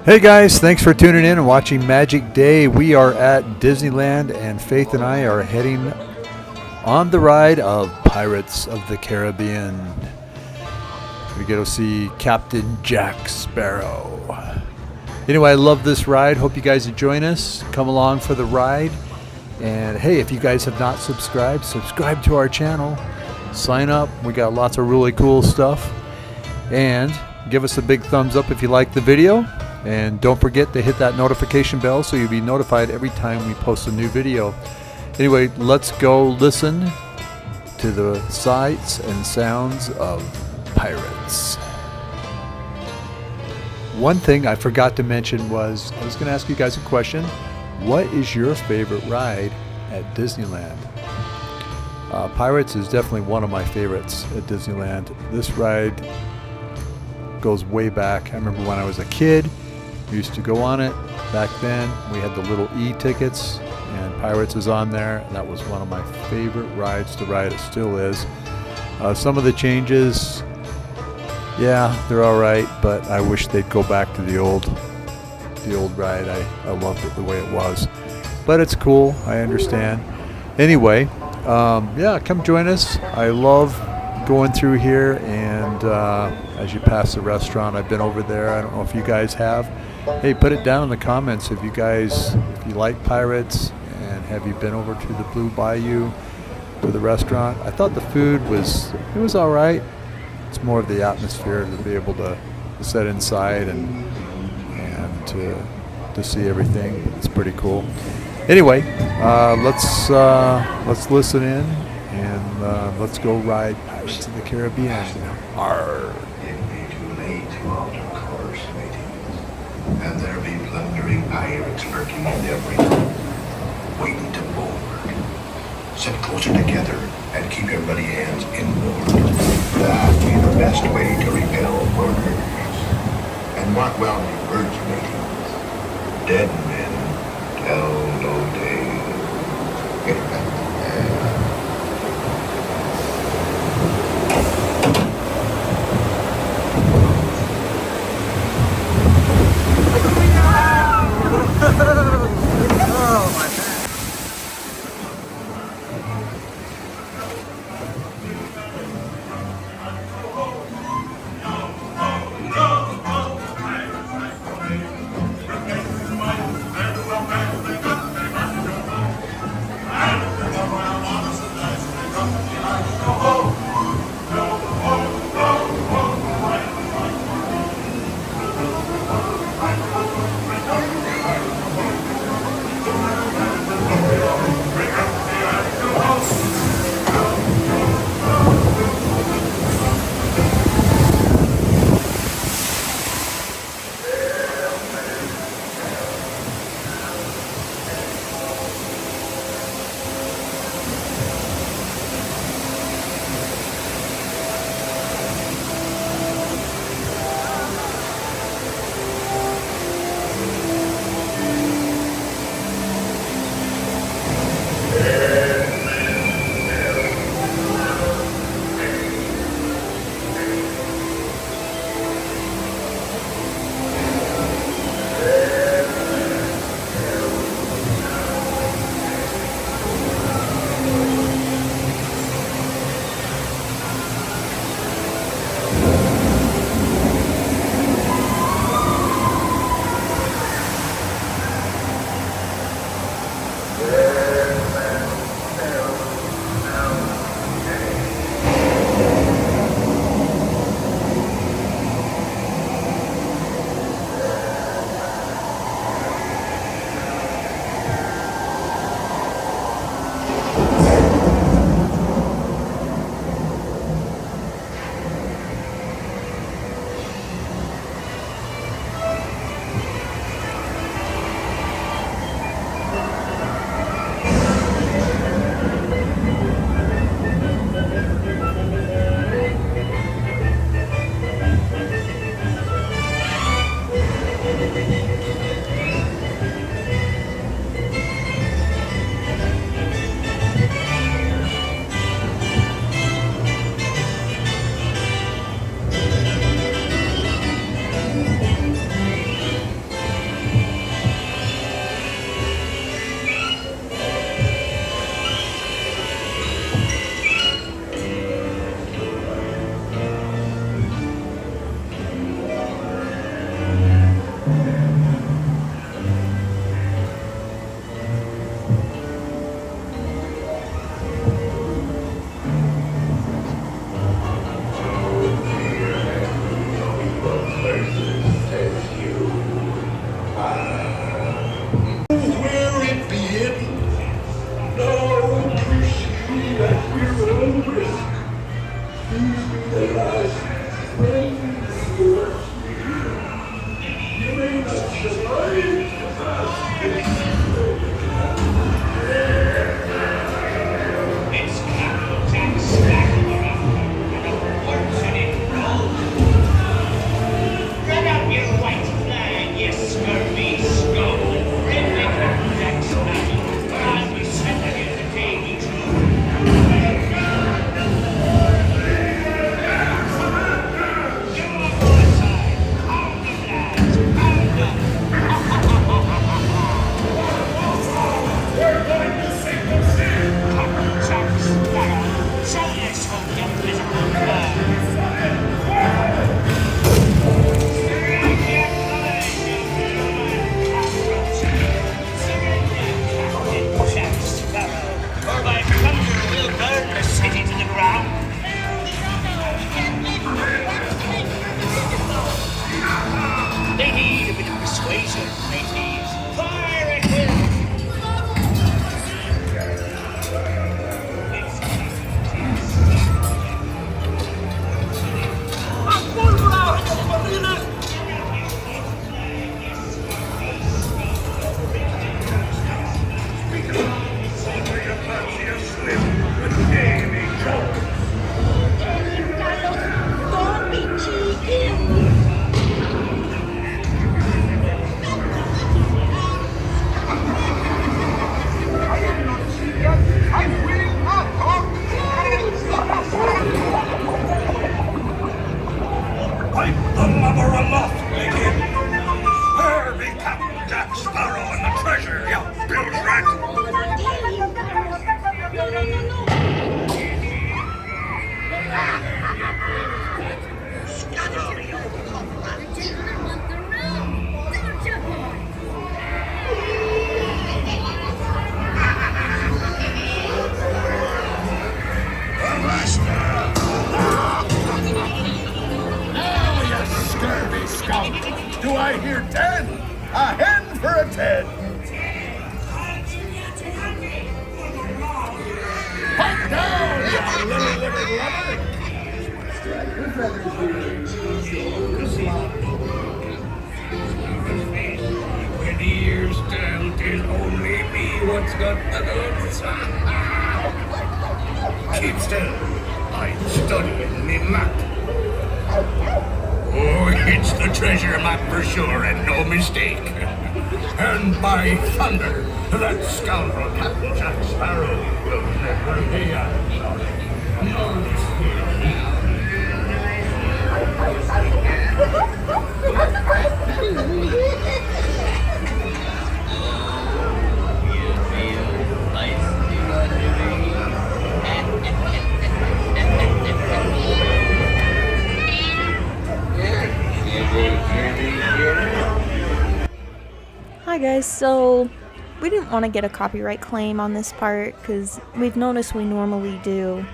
Hey guys, thanks for tuning in and watching Magic Day. We are at Disneyland and Faith and I are heading on the ride of Pirates of the Caribbean. We get to see Captain Jack Sparrow. Anyway, I love this ride. Hope you guys join us. Come along for the ride. And hey, if you guys have not subscribed, subscribe to our channel. Sign up. We got lots of really cool stuff. And give us a big thumbs up if you like the video. And don't forget to hit that notification bell so you'll be notified every time we post a new video. Anyway, let's go listen to the sights and sounds of pirates. One thing I forgot to mention was I was going to ask you guys a question. What is your favorite ride at Disneyland? Pirates is definitely one of my favorites at Disneyland. This ride goes way back. I remember when I was a kid. We used to go on it back then. We had the little e-tickets, and Pirates is on there. And that was one of my favorite rides to ride. It still is. Some of the changes, yeah, they're all right, but I wish they'd go back to the old ride. I loved it the way it was, but it's cool. I understand. Anyway, yeah, come join us. I love going through here, and as you pass the restaurant, I've been over there. I don't know if you guys have. Hey, put it down in the comments if you like Pirates, and have you been over to the Blue Bayou to the restaurant. I thought the food was all right. It's more of the atmosphere to be able to sit inside and to see everything. It's pretty cool. Anyway, let's listen in and let's go ride Pirates of the Caribbean. Arr. It'd be too late to alter course, mateys. And there'll be plundering pirates lurking in every hole, waiting to board. Sit closer together and keep everybody hands inboard. That'd be the best way to repel boarders. And mark well your words, mateys. Dead men tell no tales. It's Captain Sparrow, and a fortunate roll. Spread out your white flag, you scurvy skull. Friendly Captain Jack Sparrow, or I'll be sending you to Davy True. You're on board side. Pound them, lads, pound them. Captain Jack Sparrow, show this home, you miserable clown. They need a bit of persuasion, mateys. Fire at will! Wipe the lubber aloft, Mickey! Where be Captain Jack Sparrow and the treasure, you bilge rat? Scurvy scout! Do I hear 10? A hen for a 10! Pipe down, you little-livered lubber! When the years tell, 'tis only me what's got the goods. Keep still. I'm studying me map. Oh, it's the treasure map for sure, and no mistake. And by thunder, that scoundrel Captain Jack Sparrow will never pay us. No mistake now. Hi guys, so we didn't want to get a copyright claim on this part because we've noticed we normally do.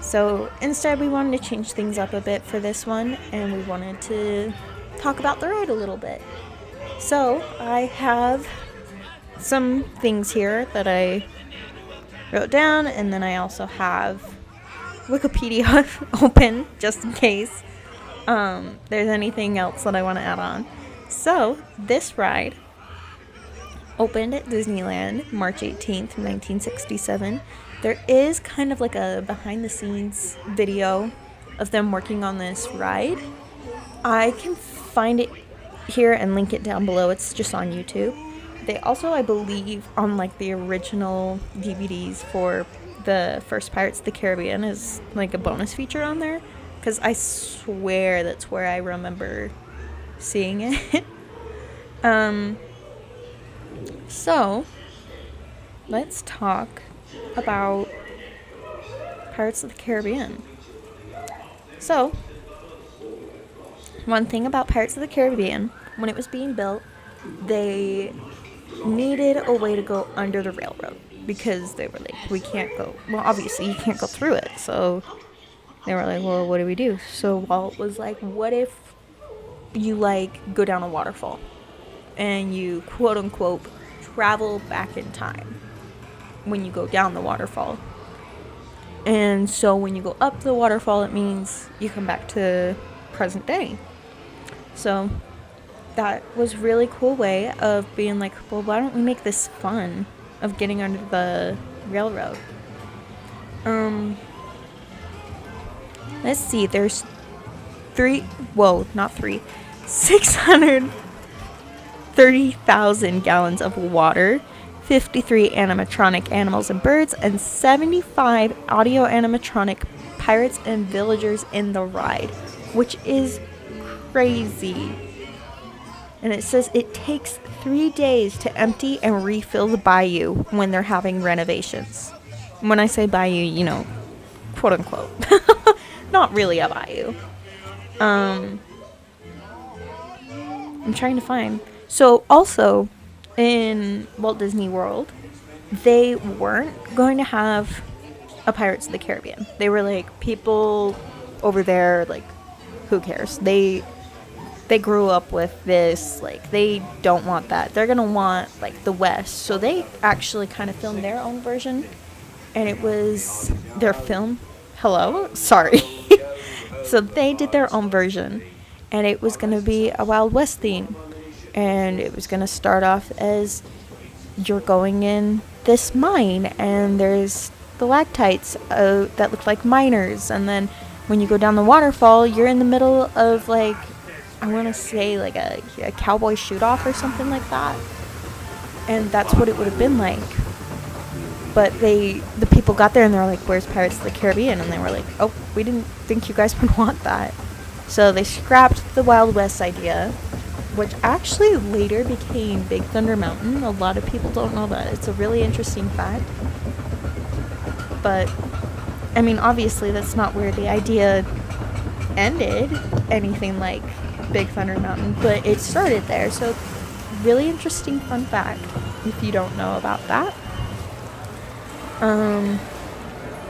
So instead we wanted to change things up a bit for this one, and we wanted to talk about the ride a little bit. So I have some things here that I wrote down, and then I also have Wikipedia open just in case there's anything else that I want to add on. So this ride opened at Disneyland March 18th, 1967. There is kind of like a behind the scenes video of them working on this ride. I can find it here and link it down below. It's just on YouTube. They also, I believe, on like the original DVDs for the first Pirates of the Caribbean is like a bonus feature on there, because I swear that's where I remember seeing it. So let's talk about Pirates of the Caribbean. So one thing about Pirates of the Caribbean, when it was being built, they needed a way to go under the railroad, because they were like, we can't go, well, obviously you can't go through it, so they were like, well, what do we do? So Walt was like, what if you like go down a waterfall and you quote unquote travel back in time when you go down the waterfall, and so when you go up the waterfall, it means you come back to present day. So that was really cool way of being like, well, why don't we make this fun of getting under the railroad? Let's see, there's 630,000 gallons of water, 53 animatronic animals and birds, and 75 audio animatronic pirates and villagers in the ride, which is crazy. And it says it takes 3 days to empty and refill the bayou when they're having renovations. When I say bayou, you know, quote unquote. Not really a bayou. I'm trying to find. So also in Walt Disney World, they weren't going to have a Pirates of the Caribbean. They were like, people over there, like, who cares? They grew up with this, like, they don't want that. They're gonna want, like, the West. So they actually kind of filmed their own version, and it was their film. Hello? Sorry. So they did their own version, and it was gonna be a Wild West theme. And it was gonna start off as you're going in this mine, and there's stalactites that look like miners, and then when you go down the waterfall, you're in the middle of, like, I want to say like a cowboy shoot-off or something like that. And that's what it would have been like. But the people got there and they were like, where's Pirates of the Caribbean? And they were like, oh, we didn't think you guys would want that. So they scrapped the Wild West idea, which actually later became Big Thunder Mountain. A lot of people don't know that. It's a really interesting fact. But, I mean, obviously that's not where the idea ended, anything like Big Thunder Mountain, but it started there. So really interesting fun fact if you don't know about that.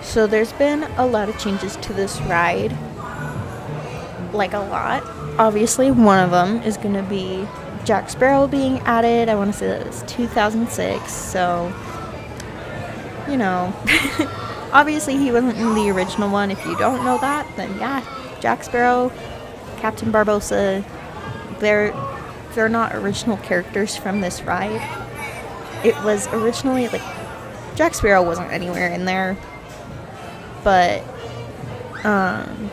So there's been a lot of changes to this ride, like a lot. Obviously one of them is going to be Jack Sparrow being added. I want to say that was 2006, so you know. Obviously he wasn't in the original one. If you don't know that, then yeah, Jack Sparrow, Captain Barbossa, they're not original characters from this ride. It was originally, like, Jack Sparrow wasn't anywhere in there, but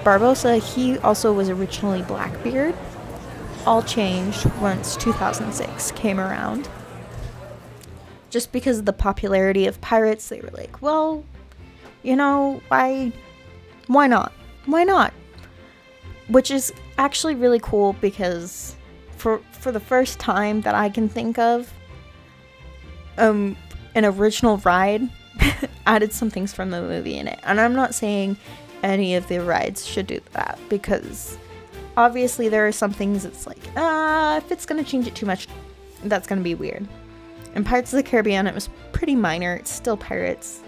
Barbossa, he also was originally Blackbeard. All changed once 2006 came around. Just because of the popularity of pirates, they were like, well, you know, why not? Why not? Which is actually really cool because for the first time that I can think of, an original ride added some things from the movie in it. And I'm not saying any of the rides should do that, because obviously there are some things that's like, if it's going to change it too much, that's going to be weird. In Pirates of the Caribbean, it was pretty minor. It's still pirates.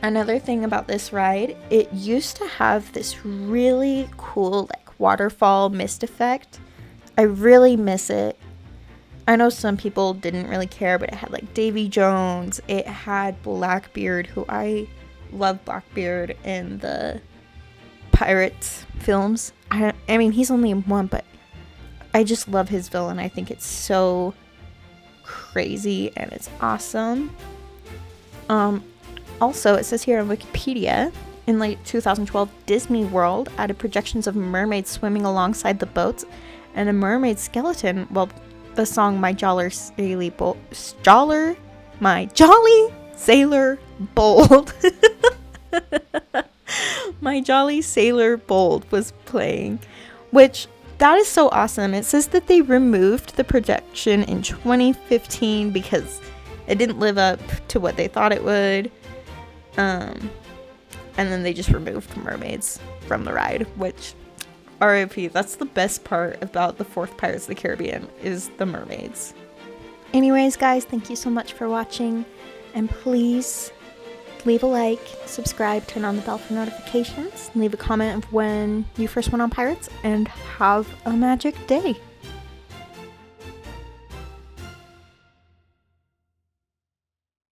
Another thing about this ride, it used to have this really cool, like, waterfall mist effect. I really miss it. I know some people didn't really care, but it had, like, Davy Jones. It had Blackbeard, who I love Blackbeard in the Pirates films. I mean, he's only in one, but I just love his villain. I think it's so crazy and it's awesome. Also, it says here on Wikipedia, in late 2012, Disney World added projections of mermaids swimming alongside the boats and a mermaid skeleton. Well, the song My Jolly Sailor Bold My Jolly Sailor Bold was playing, which, that is so awesome. It says that they removed the projection in 2015 because it didn't live up to what they thought it would. And then they just removed mermaids from the ride, which, RIP, that's the best part about the fourth Pirates of the Caribbean, is the mermaids. Anyways, guys, thank you so much for watching, and please leave a like, subscribe, turn on the bell for notifications, leave a comment of when you first went on Pirates, and have a magic day.